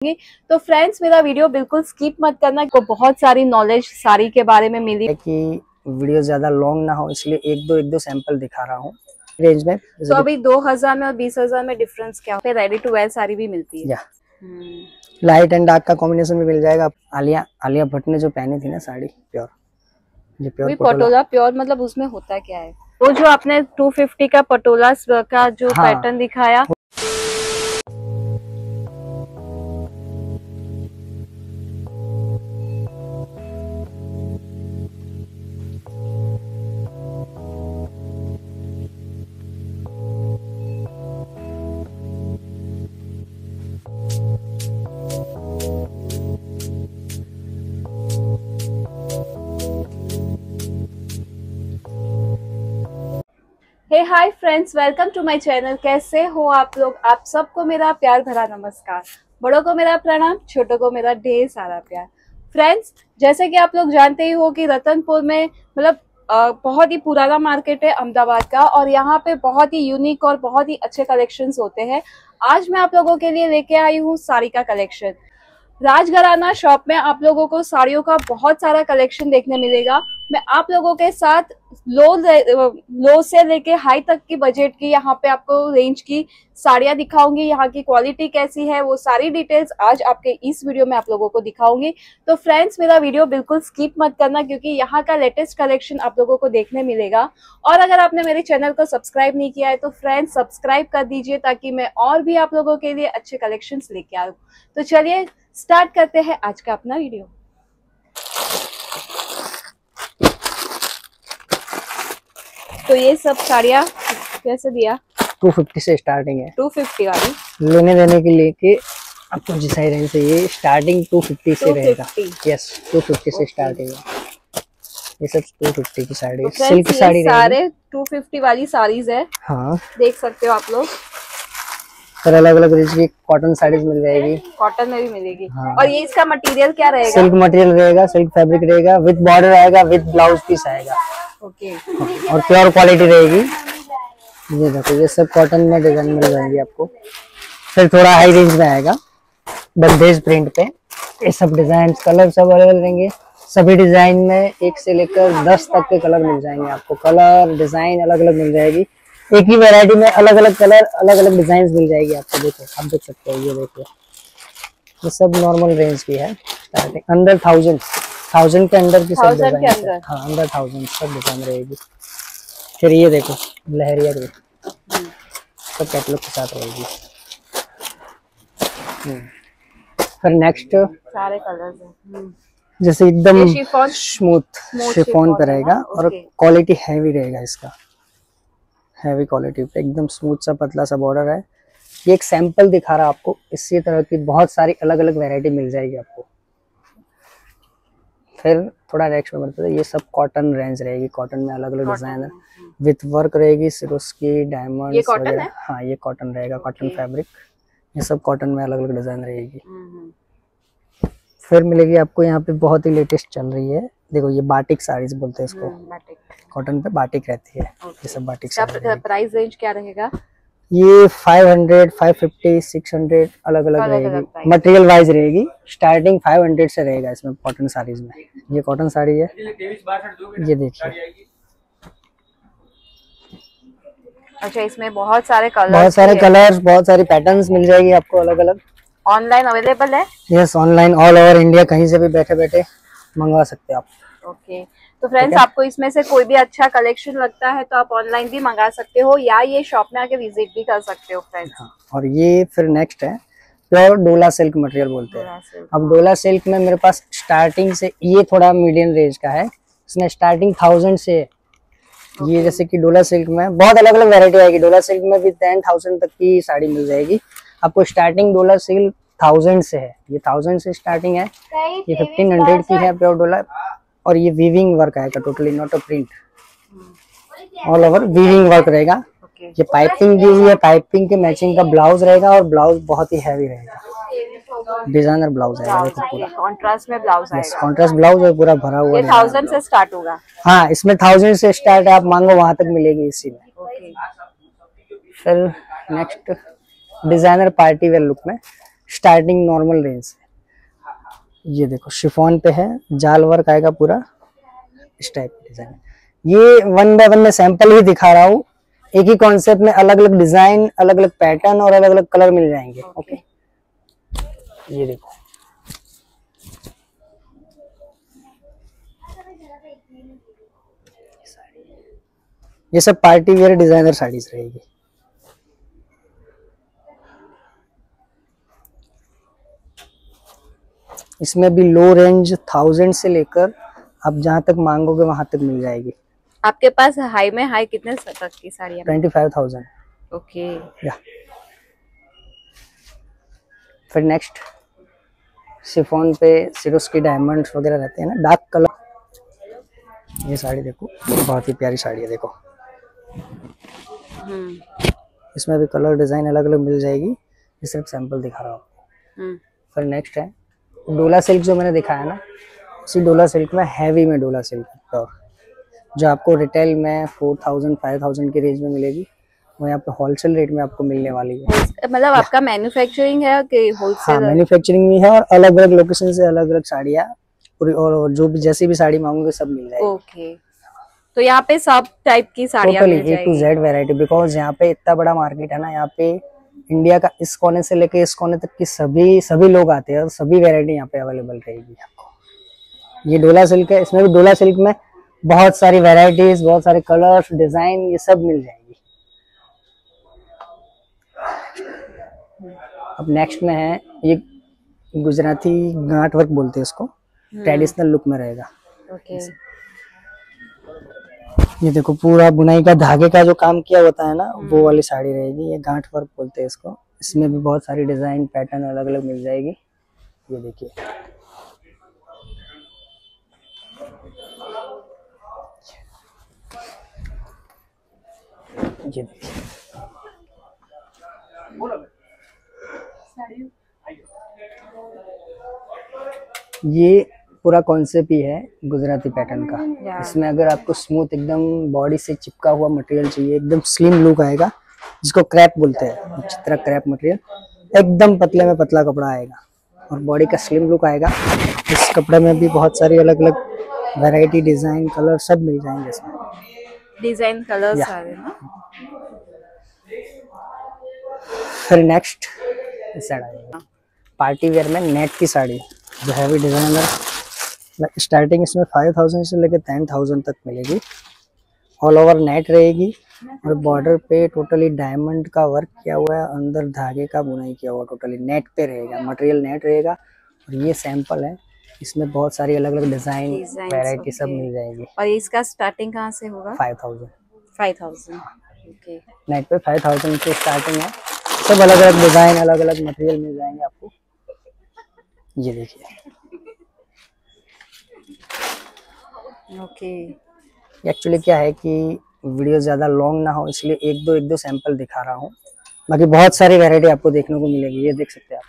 तो फ्रेंड्स मेरा वीडियो बिल्कुल स्किप मत करना, को बहुत सारी नॉलेज साड़ी के बारे में मिली कि वीडियो ज्यादा लॉन्ग ना हो, इसलिए एक दो सैंपल दिखा रहा हूँ रेंज में। तो अभी 2000 में और 20,000 में डिफरेंस क्या है? रेडी टू वेयर साड़ी भी मिलती है, लाइट एंड डार्क का कॉम्बिनेशन में मिल जाएगा। आलिया भट्ट ने जो पहनी थी ना साड़ी प्योर, ये प्योर पटोला प्योर मतलब उसमें होता क्या है? वो जो आपने 250 का पटोला का जो पैटर्न दिखाया, hey hi friends, welcome to my channel. कैसे हो आप लोग? आप सबको मेरा प्यार भरा नमस्कार। बड़ों को मेरा प्रणाम, छोटों को मेरा ढेर सारा प्यार। फ्रेंड्स, जैसे कि आप लोग जानते ही हो कि रतनपुर में मतलब बहुत ही पुराना मार्केट है अहमदाबाद का, और यहाँ पे बहुत ही यूनिक और बहुत ही अच्छे कलेक्शंस होते हैं। आज मैं आप लोगों के लिए लेके आई हूँ साड़ी का कलेक्शन। राजघराना शॉप में आप लोगों को साड़ियों का बहुत सारा कलेक्शन देखने मिलेगा। मैं आप लोगों के साथ लो से लेके हाई तक की बजट की यहाँ पे आपको रेंज की साड़ियां दिखाऊंगी। यहाँ की क्वालिटी कैसी है वो सारी डिटेल्स आज आपके इस वीडियो में आप लोगों को दिखाऊंगी। तो फ्रेंड्स मेरा वीडियो बिल्कुल स्किप मत करना, क्योंकि यहाँ का लेटेस्ट कलेक्शन आप लोगों को देखने मिलेगा। और अगर आपने मेरे चैनल को सब्सक्राइब नहीं किया है तो फ्रेंड्स सब्सक्राइब कर दीजिए, ताकि मैं और भी आप लोगों के लिए अच्छे कलेक्शन लेके आऊँ। तो चलिए स्टार्ट करते हैं आज का अपना वीडियो। तो ये सब साड़ियाँ कैसे दिया? 250 से स्टार्टिंग है। 250 वाली लेने देने के लिए कि आपको जिस रेंज से ये स्टार्टिंग 250 से रहेगा। यस, 250 से स्टार्टिंग है। ये सब 250 की साड़ी, तो सिल्क साड़ी सारे 250 वाली साड़ीज है। हाँ, देख सकते हो आप लोग। सर अलग अलग रेंज की कॉटन साड़ीज मिल जाएगी, कॉटन में भी मिलेगी। हाँ। और ये इसका मटेरियल क्या रहेगा? सिल्क मटेरियल रहेगा, सिल्क फैब्रिक रहेगा, विद बॉर्डर आएगा, विद ब्लाउज पीस आएगा। ओके। और प्योर क्वालिटी रहेगी। ये देखो, ये सब कॉटन में डिजाइन मिल जाएंगी आपको। फिर थोड़ा हाई रेंज में आएगा बंदेज प्रिंट पे। ये सब डिजाइन कलर सब अलग अलग रहेंगे। सभी डिजाइन में 1 से लेकर 10 तक के कलर मिल जाएंगे आपको। कलर डिजाइन अलग अलग मिल जाएगी। एक ही वैरायटी में अलग अलग कलर अलग अलग डिजाइन मिल जाएगी आपको। देखो, आप देख सकते हो, ये देखो, ये सब नॉर्मल रेंज की है। स्टार्टिंग अंडर 1000 के अंदर की सब डिजाइन है। हाँ, अंडर 1000 सब डिजाइन रहेगी। फिर ये देखो लहरिया भी सब कैटलॉग के साथ रहेगी। फिर नेक्स्ट सारे कलर्स हैं। जैसे एकदम स्मूथ शिफॉन पे रहेगा, और क्वालिटी हैवी रहेगा इसका। हैवी क्वालिटी पे एकदम स्मूथ सा पतला सा बॉर्डर है। ये एक सैंपल दिखा रहा आपको। इसी तरह की बहुत सारी अलग अलग वैरायटी मिल जाएगी आपको। फिर थोड़ा नेक्स्ट में बढ़ते हैं। ये सब कॉटन रेंज रहेगी। कॉटन में अलग अलग डिजाइन है, विथ वर्क रहेगी, सिरोस्की डायमंड्स वगैरह। हाँ, ये कॉटन रहेगा, कॉटन फैब्रिक। ये सब कॉटन में अलग अलग डिजाइन रहेगी। फिर मिलेगी आपको यहाँ पे बहुत ही लेटेस्ट चल रही है। देखो, ये बाटिक साड़ीज बोलते हैं इसको। कॉटन पे बाटिक रहती है। ये सब बाटिक साड़ी। प्राइस रेंज क्या रहेगा? ये 500, 550, 600 अलग अलग रहेगी। मटेरियल वाइज रहेगी। स्टार्टिंग 500 से रहेगा इसमें कॉटन साड़ीज में। ये कॉटन साड़ी है, ये देखिए। अच्छा, इसमें बहुत सारे कलर्स बहुत सारी पैटर्न्स मिल जाएगी आपको अलग अलग। ऑनलाइन अवेलेबल है? Yes, online all over India कहीं से भी बैठे बैठे मंगवा सकते हो आप। ओके। तो फ्रेंड्स, आपको इसमें से कोई भी अच्छा कलेक्शन लगता है तो आप ऑनलाइन भी मंगा सकते हो, या ये शॉप में आके विजिट भी कर सकते हो फ्रेंड्स। हाँ, और ये फिर नेक्स्ट है प्योर डोला सिल्क मटेरियल बोलते हैं। अब डोला सिल्क में मेरे पास स्टार्टिंग से, ये थोड़ा मीडियम रेंज का है, इसमें स्टार्टिंग 1000 से। ये जैसे कि डोला सिल्क में बहुत अलग अलग वैरायटी आएगी। डोला सिल्क में भी 10,000 तक की साड़ी मिल जाएगी आपको। स्टार्टिंग डोला सिल्क 1000 से है। ये 1000 से स्टार्टिंग है। ये 1500 की है प्योर डोला। और ये वीविंग वर्क आएगा totally, not a print, all over weaving work रहेगा। ये पाइपिंग दी हुई है, पाइपिंग के मैचिंग का ब्लाउज रहेगा, और ब्लाउज बहुत ही हैवी रहेगा। डिजाइनर ब्लाउज आएगा। देखो पूरा कॉन्ट्रास्ट में ब्लाउज आएगा। कॉन्ट्रास्ट ब्लाउज है, पूरा भरा हुआ। 1000 से स्टार्ट होगा। हाँ, इसमें 1000 से स्टार्ट है, आप मांगो वहां तक मिलेगी इसी में। फिर next designer party wear look में स्टार्टिंग नॉर्मल रेंज से। ये देखो शिफॉन पे है, जाल वर्क आएगा पूरा, इस टाइप का डिजाइन। ये 1 बाय 1 में सैंपल ही दिखा रहा हूँ, एक ही कॉन्सेप्ट में अलग अलग डिजाइन, अलग अलग पैटर्न और अलग अलग कलर मिल जाएंगे। ओके ये देखो, ये सब पार्टी वेयर डिजाइनर साड़ीज रहेगी। इसमें भी लो रेंज 1000 से लेकर आप जहां तक मांगोगे वहां तक मिल जाएगी। आपके पास हाई में हाई कितने तक की साड़ियाँ? 25,000। ओके या फिर नेक्स्ट शिफॉन पे सिरोस्की डायमंड्स वगैरह रहते हैं ना, डार्क कलर। ये साड़ी देखो, बहुत ही प्यारी साड़ी है, देखो इसमें भी कलर डिजाइन अलग अलग मिल जाएगी। ये सिर्फ सैंपल दिखा रहा हूँ आपको। फिर नेक्स्ट है डोला सिल्क, जो मैंने दिखाया ना, उसी डोला सिल्क में हैवी में डोला सिल्क प्योर, जो आपको रिटेल में 4000 5000 की रेंज में मिलेगी, वो यहाँ पे होलसेल रेट में आपको मिलने वाली है। मतलब आपका मैन्युफैक्चरिंग है कि होलसेल? हाँ मैन्युफैक्चरिंग भी है, और अलग अलग लोकेशन से अलग अलग साड़ियाँ पूरी, और जो भी जैसी भी साड़ी मांगोगे सब मिल जाएगी। ओके, तो यहाँ पे सब टाइप की साड़ियाँ मिल जाएगी, A to Z variety. Because यहाँ पे इतना बड़ा मार्केट है ना, यहाँ पे इंडिया का इस कोने से लेके इस कोने तक की सभी लोग आते हैं, और सभी वैरायटी यहाँ पे अवेलेबल रहेगी आपको। ये डोला सिल्क है, इसमें भी डोला सिल्क में बहुत सारी वैरायटीज, बहुत सारे कलर्स, डिजाइन, ये सब मिल जाएगी। अब नेक्स्ट में है ये गुजराती गांठ वर्क बोलते हैं इसको, ट्रेडिशनल लुक में रहेगा। ओके ये देखो पूरा बुनाई का धागे का जो काम किया होता है ना, वो वाली साड़ी रहेगी। ये गांठ वर्क बोलते हैं इसको। इसमें भी बहुत सारी डिजाइन पैटर्न अलग अलग मिल जाएगी। ये देखिए, ये देखिए, ये पूरा कॉन्सेप्ट ही है गुजराती पैटर्न का। इसमें अगर आपको स्मूथ एकदम बॉडी से चिपका हुआ मटेरियल चाहिए, एकदम स्लिम लुक आएगा, जिसको क्रैप बोलते हैं, अच्छी तरह क्रैप मटेरियल, एकदम पतले में पतला कपड़ा आएगा और बॉडी का स्लिम लुक आएगा। इस कपड़े में भी बहुत सारी अलग अलग वैरायटी, डिजाइन, कलर सब मिल जाएंगे इसमें। डिजाइन कलर सारे ना। फिर नेक्स्ट इस साइड आएगा पार्टी वेयर में नेट की साड़ी, जो हैवी डिजाइनर। स्टार्टिंग इसमें 5000 से लेकर 10,000 तक मिलेगी। ऑल ओवर नेट रहेगी और बॉर्डर पे टोटली डायमंड का वर्क किया हुआ है, अंदर धागे का बुनाई किया हुआ, टोटली नेट पे रहेगा, मटेरियल नेट रहेगा। और ये सैंपल है, इसमें बहुत सारी अलग अलग डिजाइन वैरायटी सब मिल जाएगी। और इसका स्टार्टिंग कहाँ से होगा? 5000। ओके, नेट पे 5000 से स्टार्टिंग है। सब अलग अलग डिजाइन, अलग अलग मटेरियल मिल जाएंगे आपको। ये देखिए, ओके। एक्चुअली क्या है कि वीडियो ज़्यादा लॉन्ग ना हो, इसलिए एक दो सैंपल दिखा रहा हूँ। बाकी बहुत सारी वैरायटी आपको देखने को मिलेगी। ये देख सकते हैं आप,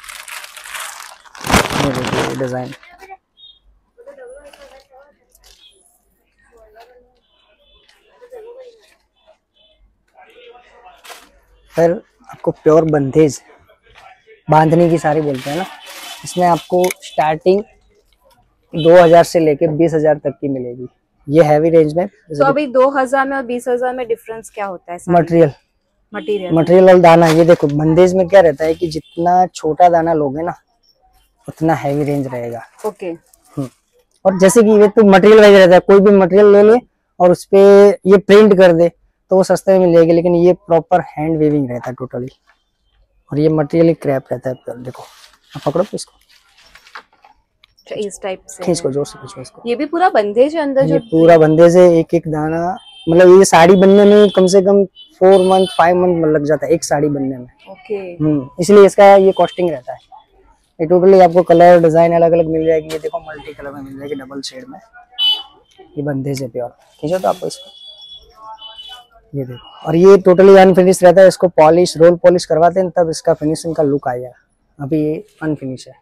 ये देखिए डिज़ाइन। फिर आपको प्योर बंधेज, बांधनी की साड़ी बोलते हैं ना, इसमें आपको स्टार्टिंग 2000 से लेके 20,000 तक की मिलेगी। ये हैवी रेंज में। तो अभी 2000 में और 20,000 में डिफरेंस क्या होता है? मटेरियल और दाना। ये देखो बंदेज में क्या रहता है कि जितना छोटा दाना लोगे ना, उतना हैवी रेंज रहेगा। ओके। और जैसे कि ये तो मटेरियल वाइज रहता है, कोई भी मटेरियल ले ले और उस पे ये प्रिंट कर दे तो वो सस्ते में मिल जाएगी, लेकिन ये प्रॉपर हैंड वेविंग रहता है टोटली, और ये मटेरियल क्रैप रहता है। देखो आप पकड़ो इसको, इस टाइप से खींच को, जोर से खींचो इसको। ये भी पूरा बंदेज है अंदर? ये पूरा बंदेज है, एक एक दाना, मतलब ये साड़ी बनने में कम से कम 4 मंथ 5 मंथ लग जाता है एक साड़ी बनने में। ओके। इसलिए इसका ये कॉस्टिंग रहता है। ये टोटली आपको कलर डिजाइन अलग अलग मिल जाएगी। ये देखो मल्टी कलर में मिल जाएगी, डबल शेड में। ये बंदेज है प्योर। खींचो तो आपको इसको, ये देखो। और ये टोटली अनफिनिश रहता है, इसको पॉलिश, रोल पॉलिश करवाते हैं तब इसका फिनिशिंग का लुक आएगा। अभी ये अनफिनिश है।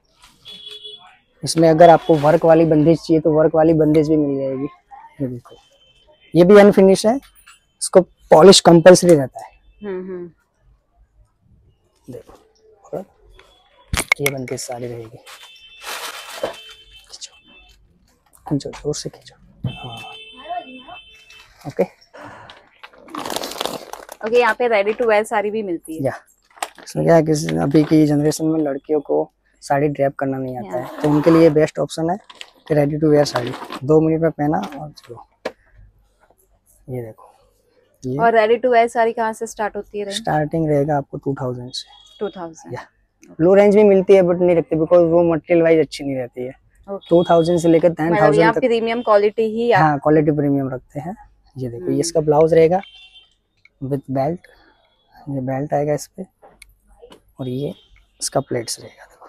इसमें अगर आपको वर्क वाली बंदेज चाहिए तो वर्क वाली बंदेज भी मिल जाएगी। ये देखो, ये भी अनफिनिश है, इसको पॉलिश कंपलसरी रहता है। देखो ये बंदिश साड़ी रहेगी। खींचो खींचो, जोर से खींचो। हाँ ओके। ओके, यहाँ पे रेडी टू वेयर साड़ी भी मिलती है। या इसमें क्या है कि अभी की जनरेशन में लड़कियों को साड़ी ड्रेप करना नहीं आता है, तो उनके लिए बेस्ट ऑप्शन है कि ready to wear sari. 2 minute में पहना और चलो। ये देखो ये। और रेडी टू वेयर साड़ी कहाँ से स्टार्ट होती है? स्टार्टिंग रहेगा आपको 2000 से। 2000। या लो रेंज भी मिलती है बट नहीं रखते बिकॉज वो मटेरियल वाइज अच्छी नहीं रहती है। 2000 से लेकर 10,000 तक प्रीमियम क्वालिटी ही। हाँ क्वालिटी प्रीमियम रखते हैं। ये देखो ये इसका ब्लाउज रहेगा विद बेल्ट। ये बेल्ट आएगा इस पे और ये इसका प्लेट्स रहेगा। देखो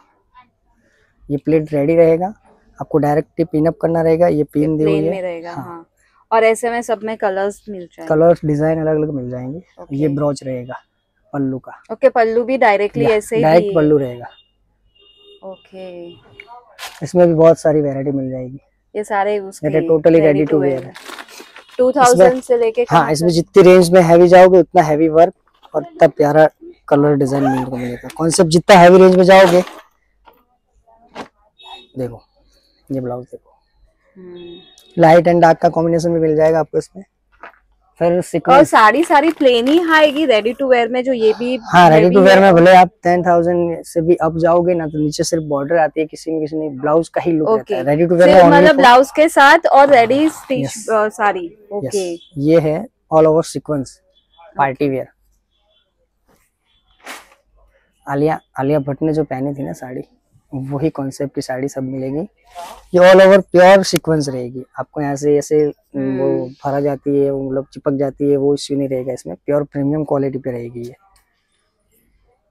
ये प्लेट रेडी रहेगा, आपको डायरेक्ट पिन अप करना रहेगा। ये पिन दी हुई है रहेगा। हाँ। और ऐसे में सब में कलर्स मिल जाएंगे, कलर्स डिजाइन अलग अलग मिल जाएंगे। ये ब्रोच रहेगा पल्लू का। ओके, पल्लू भी डायरेक्टली ऐसे ही डायरेक्ट पल्लू रहेगा। ओके, इसमें भी बहुत सारी वैरायटी मिल जाएगी। ये सारे उसके टोटली रेडी टू वेयर है। 2000 से लेके। हाँ इसमें जितनी रेंज में हैवी जाओगे उतना हैवी वर्क और इतना प्यारा कलर डिजाइन मिलने को मिलेगा। कॉन्सेप्ट जितना हैवी रेंज में जाओगे, देखो ये ब्लाउज देखो लाइट एंड डार्क का कॉम्बिनेशन भी मिल जाएगा आपको इसमें। फिर और सारी प्लेन ही आएगी रेडी टू वेयर में, जो ये भी। हाँ रेडी टू वेयर में भले आप 10,000 से भी अप जाओगे ना, तो नीचे सिर्फ बॉर्डर आती है, किसी में किसी ने ब्लाउज का ही लुक रहता है। रेडी टू वेयर में मतलब ब्लाउज के साथ और रेडी स्टिच साड़ी। ओके ये है all over sequence party wear. Alia Bhatt ने जो पहनी थी ना साड़ी, वही कॉन्सेप्ट की साड़ी सब मिलेगी। ये ऑल ओवर प्योर सीक्वेंस रहेगी। आपको यहाँ से ऐसे वो भरा जाती है, वो मतलब चिपक जाती है, वो इश्यू नहीं रहेगा। इसमें प्योर प्रीमियम क्वालिटी पे रहेगी ये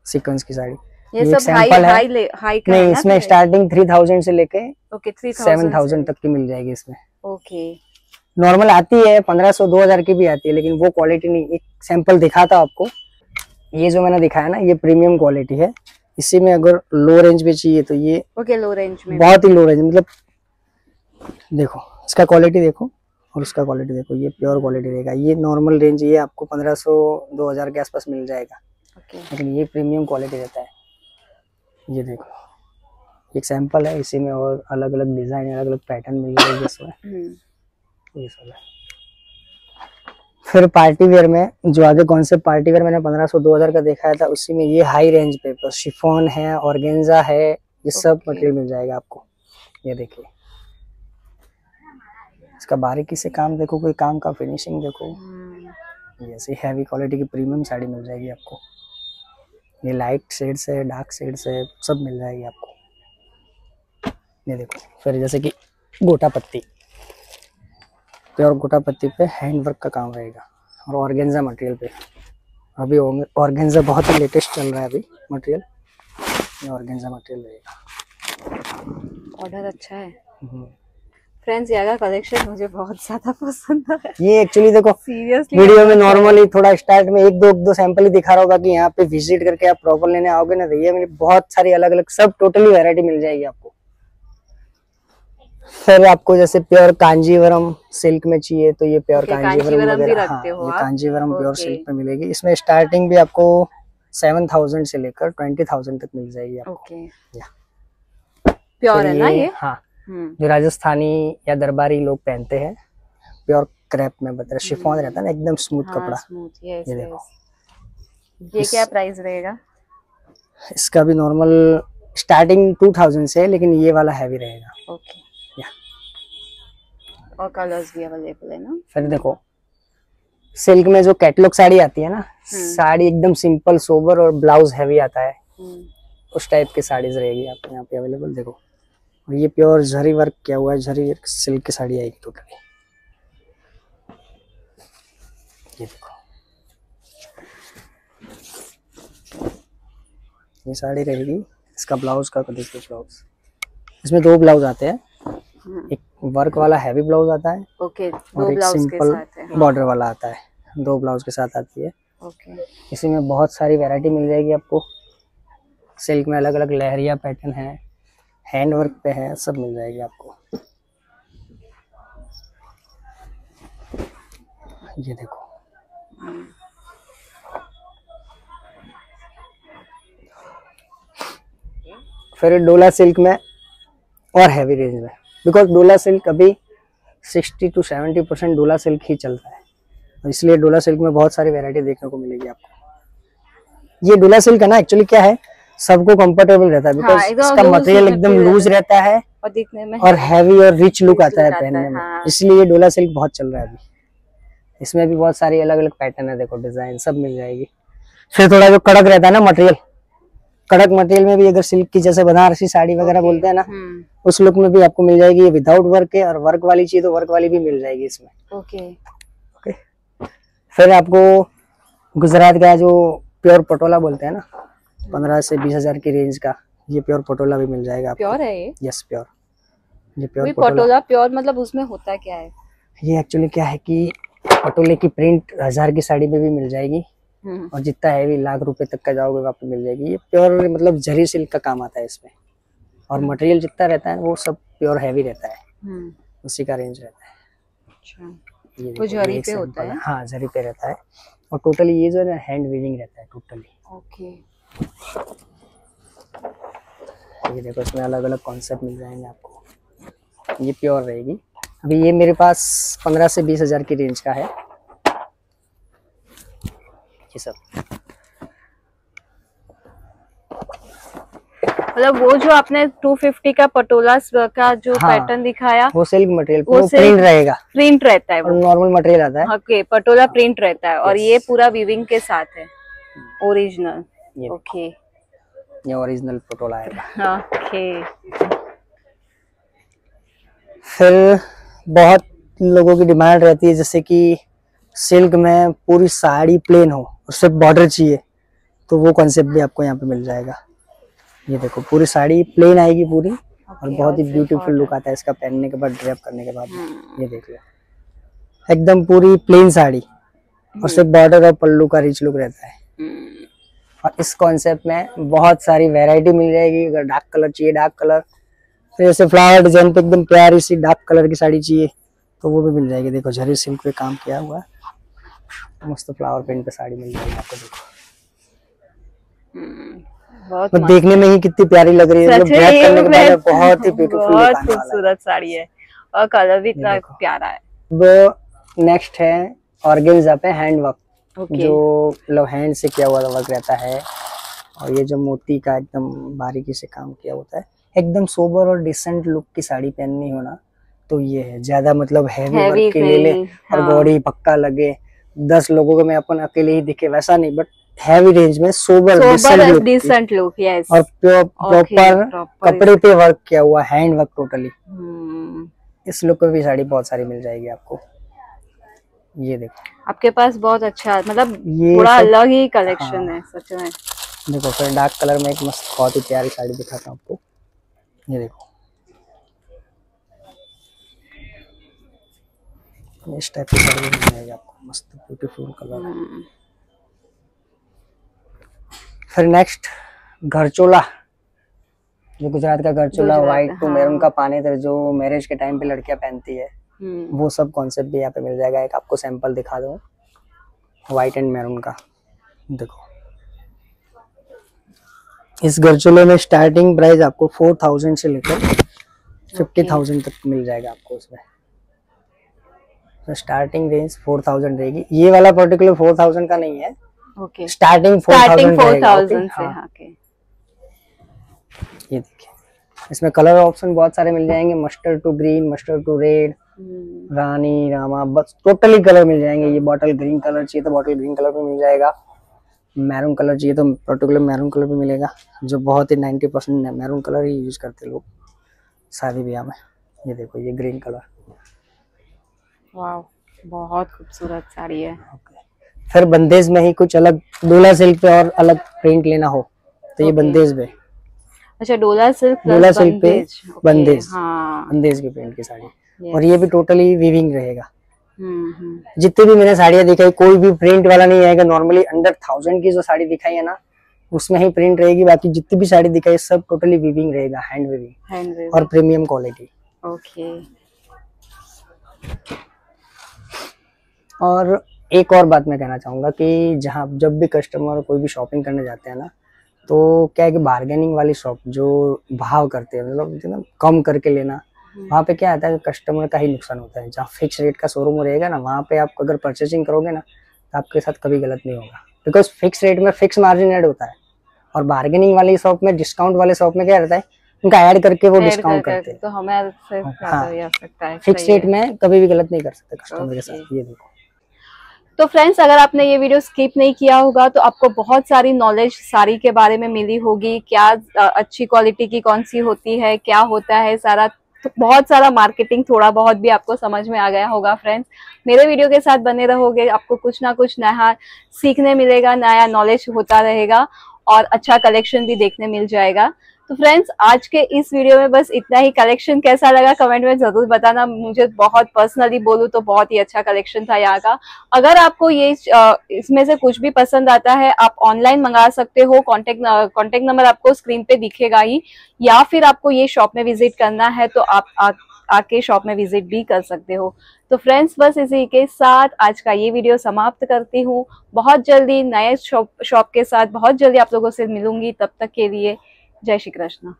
सीक्वेंस की साड़ी। ये सब सैंपल है। हाई नहीं इसमें स्टार्टिंग 3000 से लेके 7000 तक की मिल जाएगी इसमें। ओके, नॉर्मल आती है 1500 2000 की भी आती है, लेकिन वो क्वालिटी नहीं। एक सैंपल दिखाता आपको। ये जो मैंने दिखाया ना, ये प्रीमियम क्वालिटी है। इसी में अगर लो रेंज में चाहिए तो ये लो रेंज में, बहुत ही लो रेंज, मतलब देखो इसका क्वालिटी देखो और उसका क्वालिटी देखो, ये प्योर क्वालिटी रहेगा। ये नॉर्मल रेंज ये आपको 1500 2000 के आसपास मिल जाएगा। लेकिन ये प्रीमियम क्वालिटी रहता है। ये देखो एक सैंपल है, इसी में और अलग अलग डिजाइन अलग अलग पैटर्न मिल जाएगी इसमें। ये सब है। फिर पार्टी वेयर में जो आगे कॉन्सेप्ट पार्टी वेयर मैंने 1500 2000 का दिखाया था, उसी में ये हाई रेंज पे बस शिफॉन है, ऑर्गेन्जा है, ये सब मटेरियल मिल जाएगा आपको। ये देखिए इसका बारीकी से काम देखो, कोई काम का फिनिशिंग देखो। ऐसी हैवी क्वालिटी की प्रीमियम साड़ी मिल जाएगी आपको। ये लाइट शेड्स है, डार्क शेड्स है, सब मिल जाएगी आपको। ये देखो फिर जैसे कि गोटा पत्ती, प्योर गोटा पत्ती पे हैंड वर्क का काम रहेगा और ऑर्गेन्जा मटेरियल पे। अभी ऑर्गेन्जा बहुत ही लेटेस्ट चल रहा है अभी मटेरियल। ये ऑर्गेन्जा मटेरियल रहेगा। ऑर्डर अच्छा है फ्रेंड्स। यहाँ का कलेक्शन मुझे बहुत ज्यादा पसंद है। ये एक्चुअली देखो सीरियसली वीडियो में नॉर्मली थोड़ा स्टार्ट में एक दो सैंपल ही दिखा रहा होगा कि यहाँ पे विजिट करके आप प्रॉपर लेने आओगे ना, तो ये बहुत सारी अलग अलग सब टोटली वैरायटी मिल जाएगी आपको। फिर आपको जैसे प्योर कांजीवरम सिल्क में चाहिए तो ये प्योर कांजीवरम वगैरह, हाँ, ये कांजीवरम प्योर सिल्क पे मिलेगी। इसमें स्टार्टिंग भी आपको 7000 से लेकर 20,000 तक मिल जाएगी आपको। प्योर है ना ये? हाँ जो राजस्थानी या दरबारी लोग पहनते हैं, प्योर क्रेप में बता शिफॉन रहता है ना, एकदम स्मूथ कपड़ा। ये देखो ये क्या प्राइस रहेगा इसका? भी नॉर्मल स्टार्टिंग 2000 से है, लेकिन ये वाला हैवी रहेगा। ओके, और कलर्स भी अवेलेबल है ना। फिर देखो सिल्क में जो कैटलॉग साड़ी आती है ना, साड़ी एकदम सिंपल सोबर और ब्लाउज हैवी आता है, उस टाइप की साड़ीज रहेगी आपको यहाँ पे अवेलेबल। देखो और ये प्योर जरी वर्क किया हुआ है, जरी सिल्क की साड़ी आएगी टोटली। ये देखो ये साड़ी रहेगी। इसका ब्लाउज का देखिए, ब्लाउज इसमें 2 ब्लाउज आते हैं। एक वर्क वाला हैवी ब्लाउज आता है, और एक सिंपल बॉर्डर वाला आता है। 2 ब्लाउज के साथ आती है। इसी में बहुत सारी वैरायटी मिल जाएगी आपको। सिल्क में अलग अलग लहरिया पैटर्न है, हैंड वर्क पे है, सब मिल जाएगी आपको। ये देखो फिर डोला सिल्क में और हैवी रेंज में, बिकॉज डोला सिल्क अभी 60 to 70% डोला सिल्क ही चल रहा है, इसलिए डोला सिल्क में बहुत सारी वैरायटी देखने को मिलेगी आपको। ये डोला सिल्क है ना, एक्चुअली क्या है, सबको कंफर्टेबल रहता है, बिकॉज इसका मटेरियल एकदम लूज रहता है और दिखने में और हैवी और रिच लुक आता है पहनने में, इसलिए ये डोला सिल्क बहुत चल रहा है अभी। इसमें भी बहुत सारी अलग अलग पैटर्न है, देखो डिजाइन सब मिल जाएगी। फिर थोड़ा जो कड़क रहता है ना मटेरियल, कड़क मटेरियल में भी अगर सिल्क की जैसे बनारसी साड़ी वगैरह बोलते हैं ना, उस लुक में भी आपको मिल जाएगी। ये विदाउट वर्क है, और वर्क वाली चाहिए तो वर्क वाली भी मिल जाएगी इसमें। ओके। फिर आपको गुजरात का जो प्योर पटोला बोलते हैं ना, 15 से 20 हजार की रेंज का, ये प्योर पटोला भी मिल जाएगा आपको। प्योर है ये? Yes pure. ये प्योर पटोला प्योर मतलब उसमें होता क्या है? ये एक्चुअली क्या है कि पटोले की प्रिंट 1000 की साड़ी में भी मिल जाएगी, और जितना हैवी लाख रुपए तक का जाओगे वहाँ पे मिल जाएगी। ये प्योर मतलब जरी सिल्क का काम आता है इसमें, और मटेरियल जितना रहता है वो सब प्योर हैवी रहता है, उसी का रेंज रहता है। अच्छा, ये वो जरी पे होता है? हाँ जरी पे रहता है, और टोटली ये जो है ना हैंड वीविंग रहता है टोटली। ओके। ये देखो इसमें अलग अलग कॉन्सेप्ट मिल जाएंगे आपको। ये प्योर रहेगी। अभी ये मेरे पास 15 से 20 हजार की रेंज का है ये सब। मतलब वो जो आपने 250 का पटोला का जो पैटर्न दिखाया, वो सिल्क मटेरियल, वो प्रिंट रहेगा, प्रिंट रहता है, वो नॉर्मल मटेरियल आता है। ओके, पटोला प्रिंट रहता है, और ये पूरा वीविंग के साथ है, ओरिजिनल। ओके, ये ओरिजिनल पटोला है। ओके। फिर बहुत लोगों की डिमांड रहती है जैसे कि सिल्क में पूरी साड़ी प्लेन हो और सिर्फ बॉर्डर चाहिए, तो वो कॉन्सेप्ट भी आपको यहाँ पे मिल जाएगा। ये देखो पूरी साड़ी प्लेन आएगी पूरी, और बहुत ही ब्यूटीफुल लुक आता है इसका पहनने के बाद, ड्रेप करने के बाद। ये देख लो एकदम पूरी प्लेन साड़ी, और सिर्फ बॉर्डर और पल्लू का रिच लुक रहता है। और इस कॉन्सेप्ट में बहुत सारी वैरायटी मिल जाएगी। अगर डार्क कलर चाहिए डार्क कलर, फिर जैसे फ्लावर डिजाइन पे एकदम प्यारी सी डार्क कलर की साड़ी चाहिए तो वो भी मिल जाएगी। देखो जरी सिल्क पे काम किया हुआ है, मस्त फ्लावर प्रिंट पे साड़ी मिल जाएगी आपको। देखो बहुत देखने में ही कितनी प्यारी लग रही है, ड्रेप करने के बाद बहुत ही ब्यूटीफुल, बहुत खूबसूरत साड़ी है, और कलर भी इतना प्यारा है। वो नेक्स्ट है ऑर्गेन्जा पे हैंड वर्क, जो मतलब हैंड से किया हुआ वर्क रहता है, और ये जो मोती का एकदम बारीकी से काम किया होता है। एकदम सोबर और डिसेंट लुक की साड़ी पहननी हो ना तो ये है, ज्यादा मतलब हैवी वर्क के ले और बॉडी पक्का लगे, 10 लोगों को मैं अपन अकेले ही दिखे वैसा नहीं, बट हैवी रेंज में सोबर डिसेंट लुक, यस। और प्रॉपर कपड़े पे वर्क किया हुआ हैंड वर्क टोटली। इस लुक में भी साड़ी बहुत सारी मिल जाएगी आपको। ये देखो आपके पास बहुत अच्छा, मतलब थोड़ा अलग ही कलेक्शन है सच में। देखो फिर डार्क कलर में एक मस्त बहुत ही प्यारी साड़ी दिखाता हूँ आपको। ये देखो इस टाइप की साड़ी मिल जाएगी आपको, मस्त ब्यूटीफुल कलर। फिर नेक्स्ट घरचोला, जो गुजरात का घरचोला व्हाइट टू मैरून का पानेतर, जो मैरिज के टाइम पे लड़कियां पहनती है, वो सब कॉन्सेप्ट भी यहाँ पे मिल जाएगा। एक आपको सैंपल दिखा दूं व्हाइट एंड मैरून का। देखो इस घरचोले में स्टार्टिंग प्राइस आपको 4000 से लेकर 50,000 तक मिल जाएगा आपको इसमें। तो स्टार्टिंग रेंज 4000 रहेगी। ये वाला पर्टिकुलर 4000 का नहीं है, स्टार्टिंग 4000 से। ये देखिए इसमें कलर ऑप्शन बहुत सारे मिल जाएंगे, mustard to green, mustard to red, रानी रामा, बस टोटली कलर मिल जाएंगे। ये बॉटल ग्रीन कलर चाहिए तो बॉटल ग्रीन कलर भी मिल जाएगा, मैरून कलर चाहिए तो पर्टिकुलर मैरून कलर भी मिलेगा, जो बहुत ही 90% मैरून कलर ही यूज करते लोग शादी ब्याह में। ये देखो ये ग्रीन कलर, वाह बहुत खूबसूरत साड़ी है। फिर बंदेज में ही कुछ अलग, डोला सिल्क पे और अलग प्रिंट लेना हो तो ये बंदेज पे। अच्छा डोला सिल्क पे बंदेज, बंदेज की प्रिंट की साड़ी, और ये भी टोटली वीविंग रहेगा। जितनी भी मैंने साड़ियाँ दिखाई कोई भी प्रिंट वाला नहीं आएगा। नॉर्मली अंडर 1000 की जो साड़ी दिखाई है ना उसमें ही प्रिंट रहेगी, बाकी जितनी भी साड़ी दिखाई सब टोटली वीविंग रहेगा, हैंड वीविंग और प्रीमियम क्वालिटी। ओके। और एक और बात मैं कहना चाहूंगा कि जहाँ जब भी कस्टमर कोई भी शॉपिंग करने जाते हैं ना तो क्या है कि बार्गेनिंग वाली शॉप जो भाव करते हैं, मतलब कम करके लेना, वहाँ पे क्या आता है कस्टमर का ही नुकसान होता है। जहाँ फिक्स रेट का शोरूम रहेगा ना, वहाँ पे आप अगर परचेसिंग करोगे ना तो आपके साथ कभी गलत नहीं होगा, बिकॉज फिक्स रेट में फिक्स मार्जिन ऐड होता है। और बार्गेनिंग वाली शॉप में, डिस्काउंट वाले शॉप में क्या रहता है, उनका ऐड करके वो डिस्काउंट करते हैं, तो हमें से हाँ आ सकता है। फिक्स रेट में कभी भी गलत नहीं कर सकते कस्टमर के साथ। ये देखो। तो फ्रेंड्स, अगर आपने ये वीडियो स्किप नहीं किया होगा तो आपको बहुत सारी नॉलेज साड़ी के बारे में मिली होगी। क्या अच्छी क्वालिटी की कौन सी होती है, क्या होता है सारा, तो बहुत सारा मार्केटिंग थोड़ा बहुत भी आपको समझ में आ गया होगा। फ्रेंड्स, मेरे वीडियो के साथ बने रहोगे, आपको कुछ ना कुछ नया सीखने मिलेगा, नया नॉलेज होता रहेगा और अच्छा कलेक्शन भी देखने मिल जाएगा। तो फ्रेंड्स, आज के इस वीडियो में बस इतना ही। कलेक्शन कैसा लगा कमेंट में जरूर बताना। मुझे बहुत पर्सनली बोलूं तो बहुत ही अच्छा कलेक्शन था यहाँ का। अगर आपको ये इसमें से कुछ भी पसंद आता है, आप ऑनलाइन मंगा सकते हो। कॉन्टेक्ट नंबर आपको स्क्रीन पे दिखेगा ही, या फिर आपको ये शॉप में विजिट करना है तो आप आके शॉप में विजिट भी कर सकते हो। तो फ्रेंड्स, बस इसी के साथ आज का ये वीडियो समाप्त करती हूँ। बहुत जल्दी नए शॉप के साथ बहुत जल्दी आप लोगों से मिलूंगी। तब तक के लिए जय श्री कृष्ण।